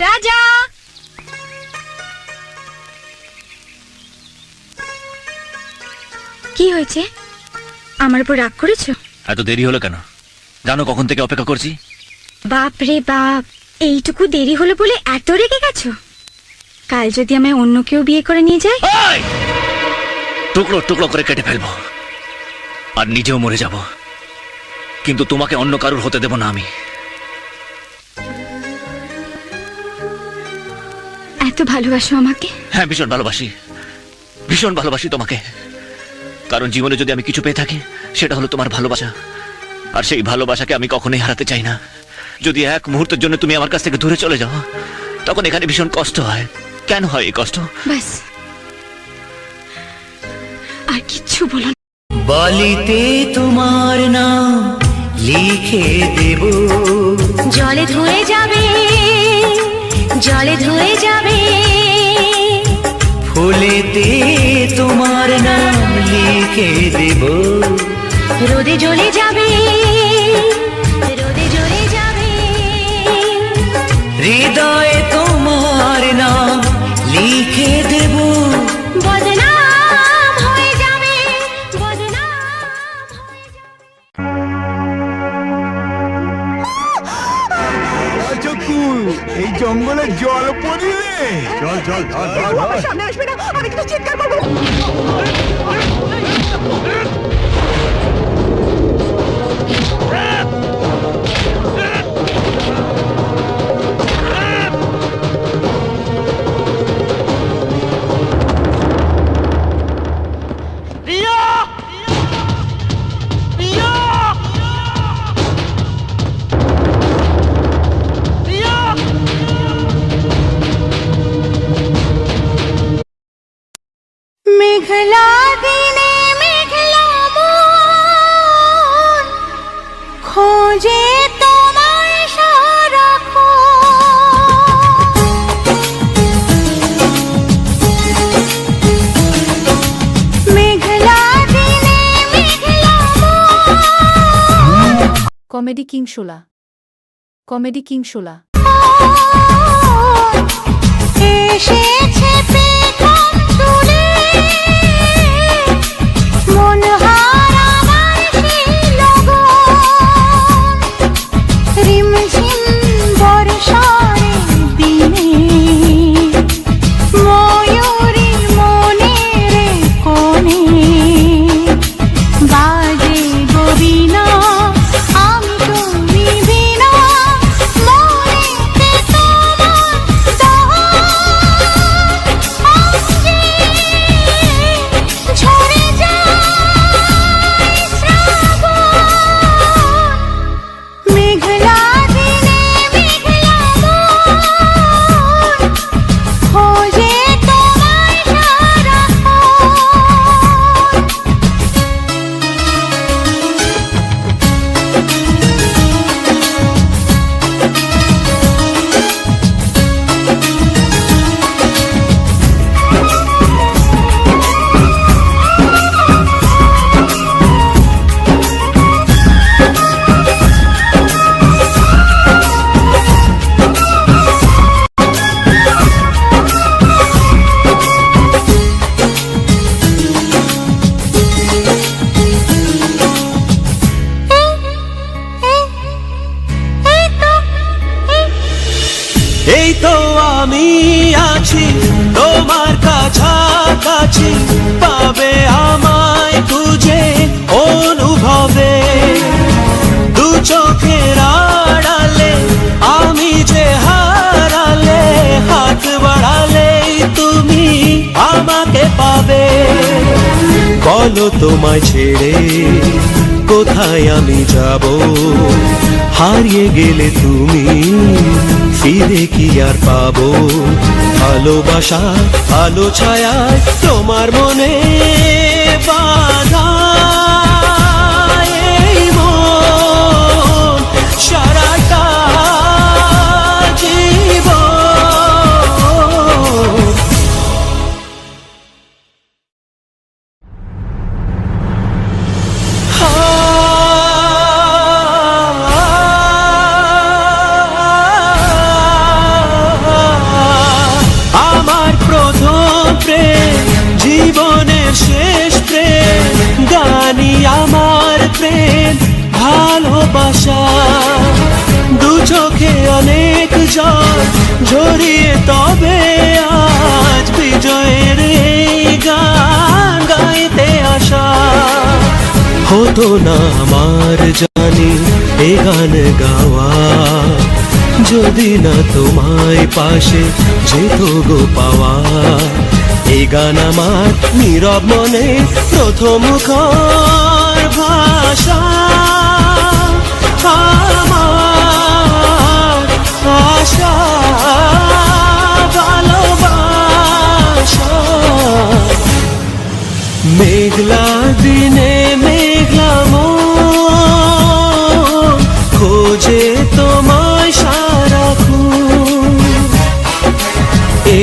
রাজা, কি হয়েছে? আমার উপর রাগ করেছো? এত দেরি হলো কেন? জানো কখন থেকে অপেক্ষা করছি? বাপ রে বাপ, এইটুকু দেরি হলো বলে এত রেগে গেছো? কাল যদি আমায় অন্য কেউ বিয়ে করে নিয়ে যায়? টুকরো টুকরো করে কেটে ফেলবো আর নিজেও মরে যাব, কিন্তু তোমাকে অন্য কারুর হতে দেব না আমি। এত ভালোবাসো আমাকে? হ্যাঁ, ভীষণ ভালোবাসি, ভীষণ ভালোবাসি তোমাকে। কারণ জীবনে যদি আমি কিছু পেয়ে থাকি সেটা হলো তোমার ভালোবাসা, আর সেই ভালোবাসাকে আমি কখনোই হারাতে চাই না। যদি এক মুহূর্তের জন্য তুমি আমার কাছ থেকে দূরে চলে যাও, তখন এখানে ভীষণ কষ্ট হয়। কেন হয় এই কষ্ট? বাস, আর কিচ্ছু বলো না। বালিতে তোমার নাম লিখে দেব, জলে ধুয়ে যাবে, জলে ধুয়ে যাবে। ফুলেতে তোমার নাম লিখে দেব, রোদে জ্বলে যাবে, রোদে জ্বলে যাবে। হৃদয়ে তোমার নাম লিখে দেব, বদনাম হয়ে যাবে, বদনাম হয়ে চকু, এই জঙ্গলে জল পড়িলে চল চল সামনে আসবে না, আমি কিন্তু চিৎকার করবো। মেঘলা দিনে মেঘলা মন খোঁজে তোমায় সারাক্ষণ। মেঘলা দিনে মেঘলা মন। কমেডি কিং শোলা, কমেডি কিং শোলা। এসেছে পেখম তুলে, মন হারা আমার সেই লগন। রিমঝিম বর্ষার দিনে ময়ূরী মনের কোণে বাজে গবীনা, আমি তুমি বিনা। মনেতে তোমার ঝরে যায় শ্রাবণ। মেঘলা দিনে মেঘলা মন খোঁজে তোমায় সারাক্ষণ। এই তো আমি আছি তোমার কাছাকাছি, পাবে আমায় খুঁজে অনুভবে। দু চোখের আড়ালে আমি যে হারালে, হাত বাড়ালেই তুমি আমাকে পাবে। বলো তোমায় ছেড়ে কোথায় আমি যাব, হারিয়ে গেলে তুমি ফিরে কি আর পাবো? ভালোবাসা আলো ছায়ায় তোমার মনে বাঁধা এই মন সারাটা জীবন। আশা, দু চোখে অনেক জল ঝরিয়ে তবে আজ বিজয়ের এই গান গাইতে আসা। হতো না আমার জানি এ গান গাওয়া, যদি না তোমায় পাশে যেত গো পাওয়া। এই গান আমার নীরব মনে প্রথম খর ভাষা, আমার আশা ভালোবাসা। মেঘলা দিনে মেঘলা মন খোঁজে তোমায় সারাক্ষণ,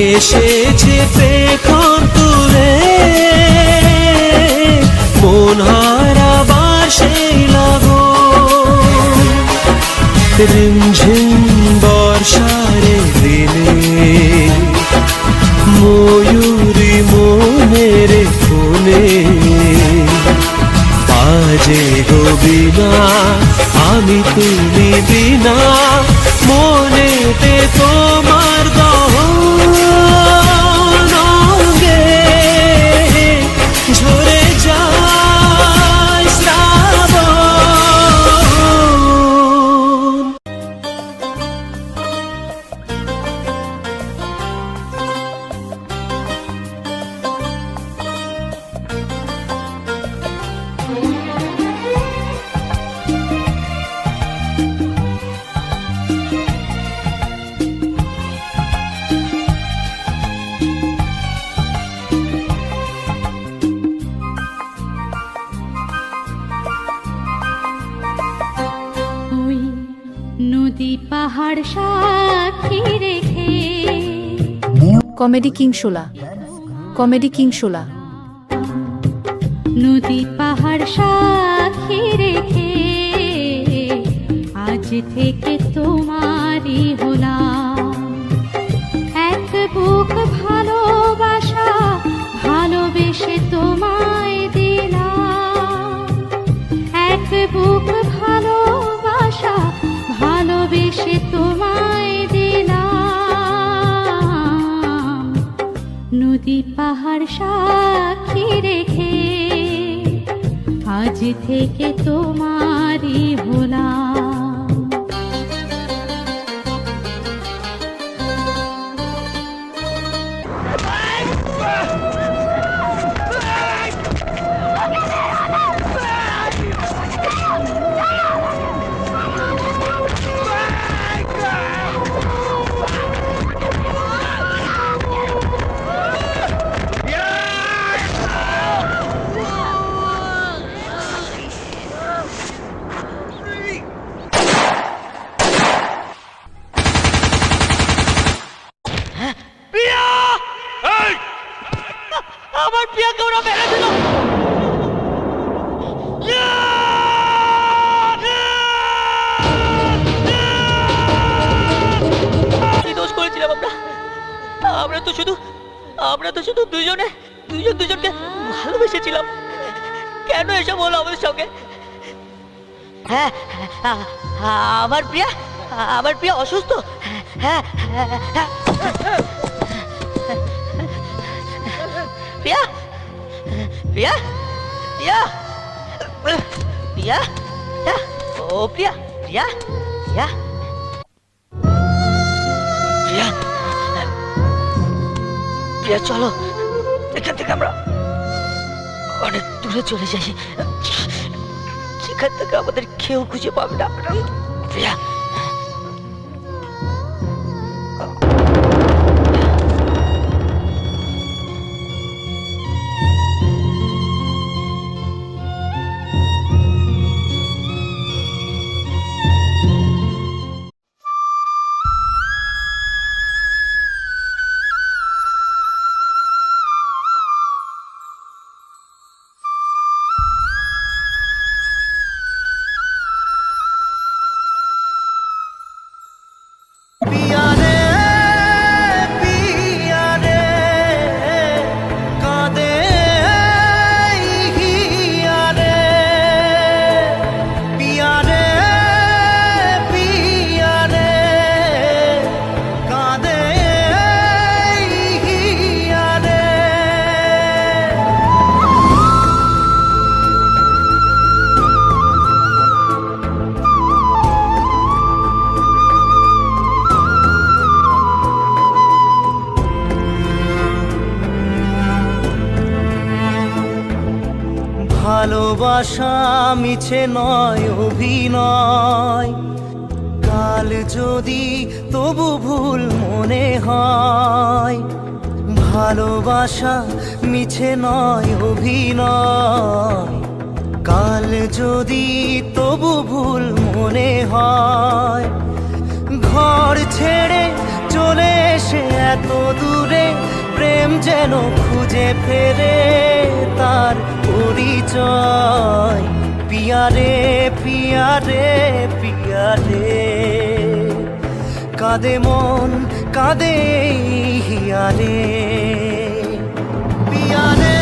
এসেছে পেখম তুলে মন হারাবার সেই লাগন। রিমঝিম বর্ষারে দিনে ময়ূরী মনের কোণে বাজে গো বিনা, আমি তুমি বিনা মনেতে তোমার গহন অঙ্গে ঝরে যায় শ্রাবণ। ওই নদী পাহাড় সাক্ষী রেখে, কমেডি কিং শোলা, কমেডি কিং শোলা। নদী পাহাড় সাক্ষী রেখে আজ থেকে তোমারই হলাম। এক বুক ভালোবাসা ভালোবেসে তোমায় দিলাম, এক বুক ভালোবাসা ভালোবেসে তোমায় দিলাম। নদী পাহাড় সাক্ষী রেখে আজ থেকে তোমারই হলাম। আমার প্রিয়াকে ওরা মেরে দিল। কি দোষ করেছিলাম আমরা? আমরা তো শুধু দুজনকে ভালোবেসেছিলাম। কেন এসব হলো আমাদের সঙ্গে? হ্যাঁ, আমার প্রিয়া অসুস্থ। হ্যাঁ, প্রিয়া প্রিয়া প্রিয়া প্রিয়া ও প্রিয়া প্রিয়া প্রিয়া প্রিয়া প্রিয়া, চলো এখান থেকে আমরা অনেক দূরে চলে যাই, সেখান থেকে আমাদের কেউ খুঁজে পাবে না। প্রিয়া ভালোবাসা মিছে নয় অভিনয়, কাল যদি তবু ভুল মনে হয়। ভালোবাসা মিছে নয় অভিনয়, কাল যদি তবু ভুল মনে হয়। ঘর ছেড়ে চলে এসে এত দূরে প্রেম যেন খুঁজে ফেরে তার পরিচয়। পিয়ারে পিয়ারে পিয়ারে, কাঁদে মন কাঁদে হিয়ারে। পিয়ারে